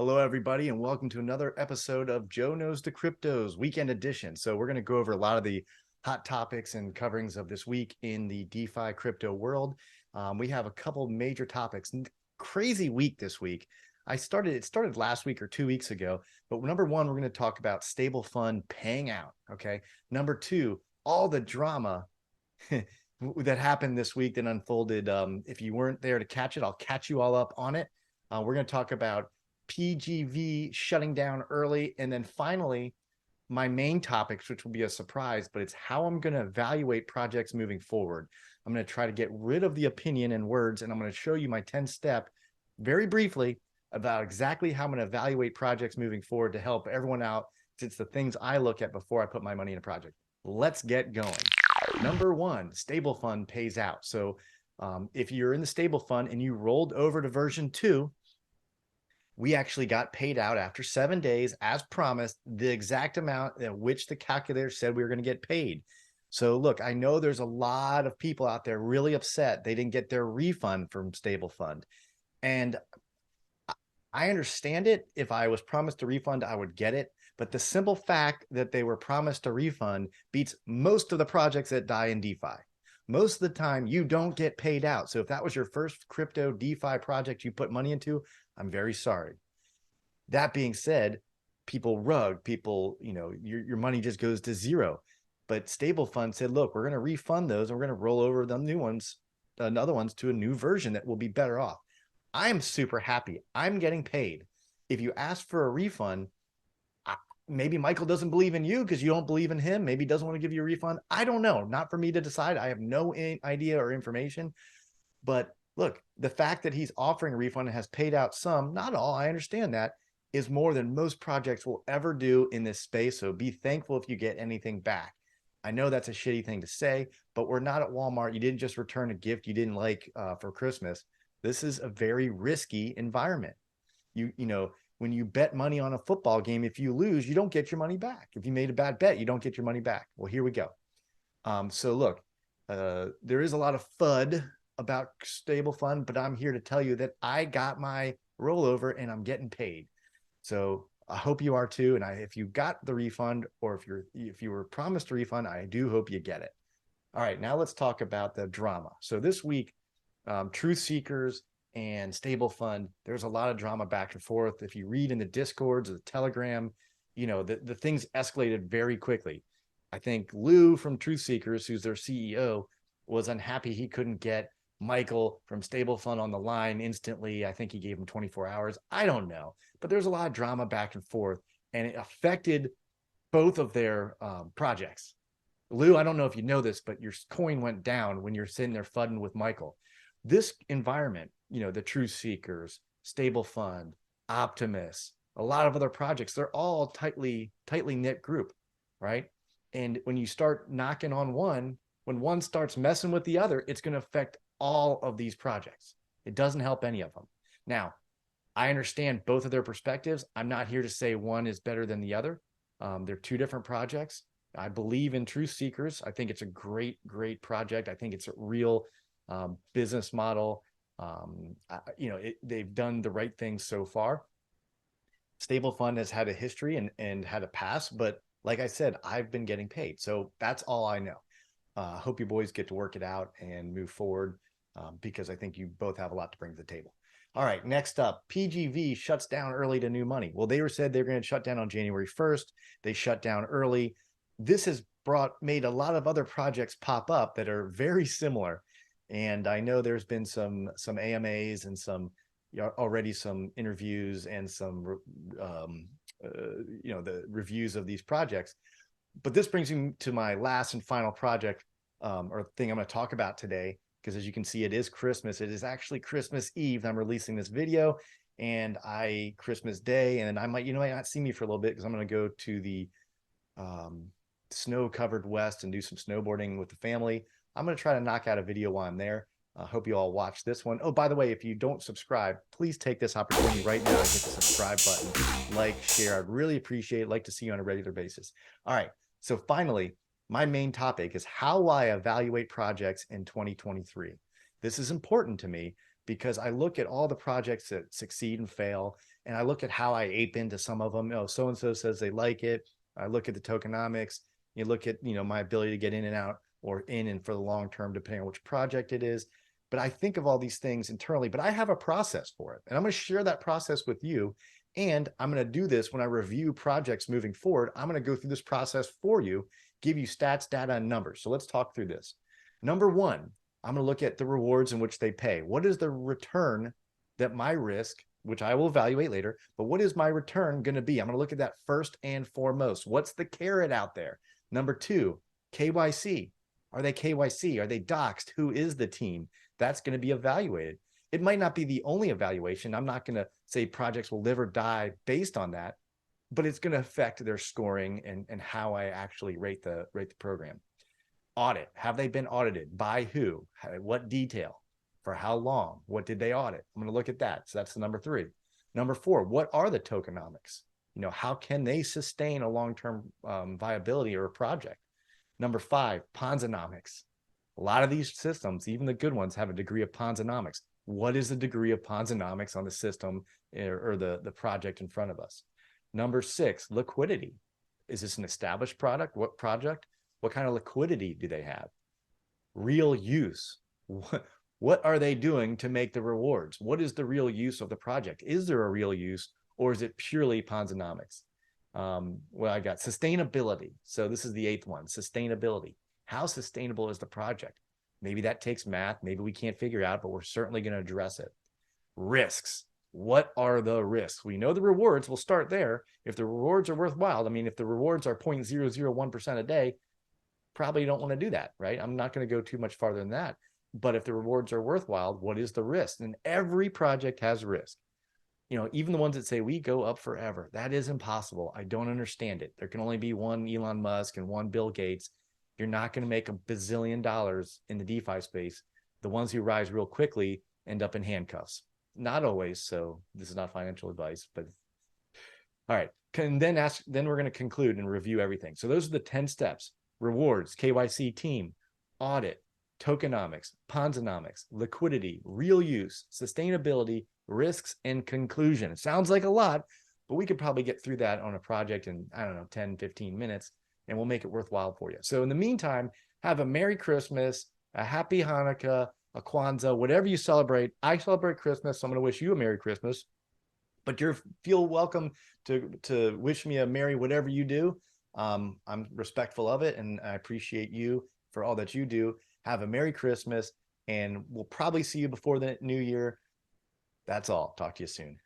Hello, everybody, and welcome to another episode of Joe Knows the Cryptos Weekend Edition. So we're going to go over a lot of the hot topics and coverings of this week in the DeFi crypto world. We have a couple major topics. Crazy week this week. It started last week or 2 weeks ago, but number one, we're going to talk about stable fund paying out. Okay. Number two, all the drama that happened this week that unfolded. If you weren't there to catch it, I'll catch you all up on it. We're going to talk about PGV shutting down early. And then finally, my main topics, which will be a surprise, but it's how I'm going to evaluate projects moving forward. I'm going to try to get rid of the opinion and words, and I'm going to show you my 10-step very briefly about exactly how I'm going to evaluate projects moving forward to help everyone out. It's the things I look at before I put my money in a project. Let's get going. Number one, stable fund pays out. So if you're in the stable fund and you rolled over to version 2, we actually got paid out after 7 days, as promised, the exact amount at which the calculator said we were going to get paid. So look, I know there's a lot of people out there really upset they didn't get their refund from stable fund. And I understand it. If I was promised a refund, I would get it. But the simple fact that they were promised a refund beats most of the projects that die in DeFi. Most of the time, you don't get paid out. So if that was your first crypto DeFi project you put money into, I'm very sorry. That being said, people, your money just goes to zero. But stable fund said, look, we're going to refund those and we're going to roll over the new ones, another ones to a new version that will be better off. I'm super happy. I'm getting paid. If you ask for a refund, maybe Michael doesn't believe in you because you don't believe in him. Maybe he doesn't want to give you a refund. I don't know. Not for me to decide. I have no idea or information. But look, the fact that he's offering a refund and has paid out some, not all, I understand that, is more than most projects will ever do in this space. So be thankful if you get anything back. I know that's a shitty thing to say, but we're not at Walmart. You didn't just return a gift you didn't like for Christmas. This is a very risky environment. You know, when you bet money on a football game, if you lose, you don't get your money back. If you made a bad bet, you don't get your money back. Well, here we go. So look, there is a lot of FUD about stable fund, but I'm here to tell you that I got my rollover and I'm getting paid. So I hope you are too. And if you got the refund, or if you were promised a refund, I do hope you get it. All right, now let's talk about the drama. So this week, truth seekers and stable fund, there's a lot of drama back and forth. If you read in the Discords or the Telegram, the things escalated very quickly. I think Lou from Truth Seekers, who's their CEO, was unhappy he couldn't get Michael from Stable Fund on the line instantly. I think he gave him 24 hours. I don't know. But there's a lot of drama back and forth, and it affected both of their projects. Lou, I don't know if you know this, but your coin went down when you're sitting there fudding with Michael. This environment, the Truth Seekers, Stable Fund, Optimus, a lot of other projects, they're all tightly knit group, right? And when you start knocking on one, when one starts messing with the other, it's going to affect all of these projects. It doesn't help any of them. Now, I understand both of their perspectives. I'm not here to say one is better than the other. They're two different projects. I believe in Truth Seekers. I think it's a great project. I think it's a real business model. They've done the right things so far. Stable Fund has had a history and had a past, but like I said, I've been getting paid. So that's all I know. Hope you boys get to work it out and move forward because I think you both have a lot to bring to the table. All right, next up, PGV shuts down early to new money. Well, they said they're going to shut down on January 1st. They shut down early. This has made a lot of other projects pop up that are very similar. And I know there's been some AMAs and some interviews and some the reviews of these projects. But this brings me to my last and final project or thing I'm going to talk about today, because as you can see, it is Christmas. It is actually Christmas Eve. I'm releasing this video, and Christmas Day, and then you might not see me for a little bit because I'm going to go to the snow-covered West and do some snowboarding with the family. I'm going to try to knock out a video while I'm there. I hope you all watch this one. Oh, by the way, if you don't subscribe, please take this opportunity right now to hit the subscribe button, like, share. I'd really appreciate it. Like to see you on a regular basis. All right. So finally, my main topic is how I evaluate projects in 2023. This is important to me because I look at all the projects that succeed and fail, and I look at how I ape into some of them. Oh, so-and-so says they like it. I look at the tokenomics. You look at, my ability to get in and out, or in and for the long term, depending on which project it is. But I think of all these things internally, but I have a process for it. And I'm going to share that process with you. And I'm going to do this when I review projects moving forward. I'm going to go through this process for you, give you stats, data, and numbers. So let's talk through this. Number one, I'm going to look at the rewards in which they pay. What is the return that my risk, which I will evaluate later, but what is my return going to be? I'm going to look at that first and foremost. What's the carrot out there? Number two, KYC. Are they KYC? Are they doxed? Who is the team? That's going to be evaluated. It might not be the only evaluation. I'm not going to say projects will live or die based on that, but it's going to affect their scoring and how I actually rate the program. Audit. Have they been audited? By who? What detail? For how long? What did they audit? I'm going to look at that. So that's the number three. Number four, what are the tokenomics? How can they sustain a long-term viability or a project? Number five, Ponzinomics. A lot of these systems, even the good ones, have a degree of Ponzinomics. What is the degree of Ponzinomics on the system or the project in front of us? Number six, liquidity. Is this an established product? What project? What kind of liquidity do they have? Real use. What are they doing to make the rewards? What is the real use of the project? Is there a real use, or is it purely Ponzinomics? Well, I got sustainability. So this is the eighth one, sustainability. How sustainable is the project? Maybe that takes math. Maybe we can't figure out, but we're certainly going to address it. Risks. What are the risks? We know the rewards. We'll start there. If the rewards are worthwhile, if the rewards are 0.001% a day, probably don't want to do that, right? I'm not going to go too much farther than that. But if the rewards are worthwhile, what is the risk? And every project has risk. Even the ones that say we go up forever, that is impossible. I don't understand it. There can only be one Elon Musk and one Bill Gates. You're not going to make $1 bazillion in the DeFi space. The ones who rise real quickly end up in handcuffs. Not always. So this is not financial advice, but all right. Then we're going to conclude and review everything. So those are the 10 steps: rewards, KYC team, audit, tokenomics, Ponzinomics, liquidity, real use, sustainability, risks, and conclusion. It sounds like a lot, but we could probably get through that on a project in, 10, 15 minutes, and we'll make it worthwhile for you. So in the meantime, have a Merry Christmas, a Happy Hanukkah, a Kwanzaa, whatever you celebrate. I celebrate Christmas, so I'm going to wish you a Merry Christmas, but feel welcome to wish me a Merry whatever you do. I'm respectful of it, and I appreciate you for all that you do. Have a Merry Christmas, and we'll probably see you before the new year. That's all. Talk to you soon.